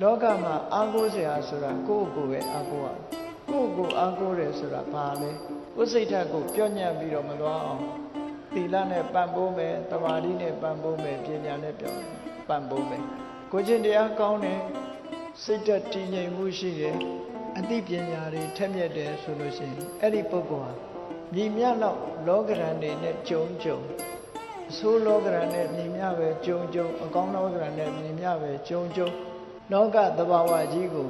လောကမှာအားကိုးစရာဆိုတာကိုယ့်ကိုယ်ပဲအားကိုးရကိုယ့်ကိုယ်အားကိုးတယ်ဆိုတာဘာလဲကိုယ်စိတ်ဓာတ်ကိုပြော့ညံ့ပြီးတော့မသွားအောင်သီလနဲ့ပံ့ပိုးမယ်တမာတိနဲ့ပံ့ပိုးမယ်ပညာနဲ့ပြောင်းပံ့ပိုးမယ်ကိုယ်ချင်းတရားကောင်းတယ်စိတ်ဓာတ်တည်ငြိမ်မှုရှိတယ်အသိပညာတွေထက်မြက်တယ်ဆိုလို့ရှိရင်အဲ့ဒီပုဂ္ဂိုလ်ဟာညီမျှတော့လောကရန်တွေနဲ့ကြုံအဆိုးလောကရန်နဲ့ညီမျှပဲကြုံအကောင်းလောကရန်နဲ့ညီမျှပဲကြုံလောကသဘာဝကြီးကို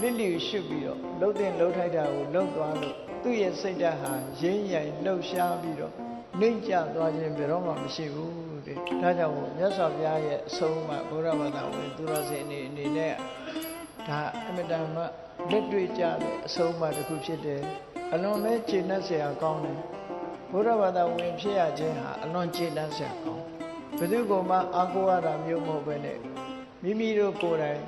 လစ်လျူရှုပြီးတော့လှုပ်တဲ့လှုပ်ထိုက်တာကိုလှုပ်သွားလို့သူ့ရဲ့စိတ်ဓာတ်ဟာရင်းရိုင်လှုပ်ရှားပြီးတော့နှိမ့်ကျသွားခြင်းဘယ်တော့မှမရှိဘူးတဲ့ဒါကြောင့်မြတ်စွာဘုရားရဲ့အဆုံးအမဘုရားဘာသာဝင်သူတော်စင်အနေနဲ့ဒါအမြဲတမ်းလက်တွေ့ကြတဲ့အဆုံးအမတစ်ခုဖြစ်တယ်အလွန်ပဲကျေနပ်စရာကောင်းတယ်ဘုရားဘာသာဝင်ဖြစ်ရခြင်းဟာအလွန်ကျေနပ်စရာကောင်းဘယ်သူကမှအားကိုးရတာမျိုးမဟုတ်ပဲနဲ့မိမိတို့ကိုယ်တိုင်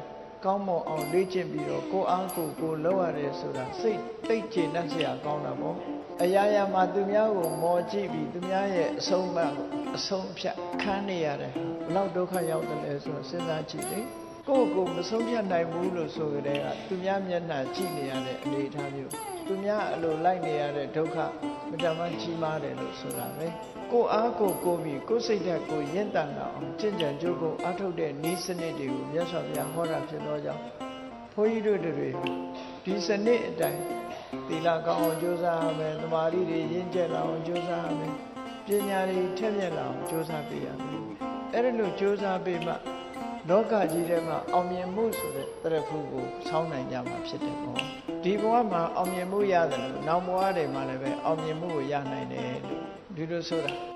ကောင်းမွန်အောင်လေ့ကျင့်ပြီးတော့ကိုအားကိုလုပ်ရတယ်ဆိုတာစိတ်သိကျေနပ်စရာကောင်းတာပေါ့အရာရာမှာသူများကိုမော်ကြည့်ပြီးသူများရဲ့အဆုံးအမအဆုံးဖြတ်ခံနေရတယ်ဘလောက်ဒုက္ခရောက်တယ်လဲဆိုတော့စဉ်းစားကြည့်လေကိုမဆုံးဖြတ်နိုင်ဘူးလို့ဆိုကြတဲ့ကသူများမျက်နှာကြည့်နေရတဲ့အနေအထားမျိုးသူများအလိုလိုက်နေရတဲ့ဒုက္ခမတမန်ကြီးမားတယ်လို့ဆိုတာပဲကိုအားကိုပြီးကိုစိတ်ဓာတ်ကိုရင့်တန်လာအောင်ကျင့်ကြံကြိုးကိုအားထုတ်တဲ့နည်းစနစ်တွေကိုမြတ်စွာဘုရားဟောတာဖြစ်သောကြောင့်ဘုန်းကြီးတို့တွေဒီစနစ်အတိုင်းသီလကောင်းအောင်ကြိုးစားရမယ်သမာဓိတွေရင့်ကျက်လာအောင်ကြိုးစားရမယ်ပညာတွေထက်မြက်လာအောင်ကြိုးစားပေးရမယ်အဲ့ဒါလို့ကြိုးစားပေးမှလောကကြီးထဲမှာအောင်မြင်မှုဆိုတဲ့တရဖူကိုဆောင်းနိုင်ကြမှာဖြစ်တယ်ပေါ့ဒီဘဝမှာအောင်မြင်မှုရတယ်လို့နောက်ဘဝတွေမှာလည်းပဲအောင်မြင်မှုကိုရနိုင်တယ်လို့ဒီလိုဆိုတာ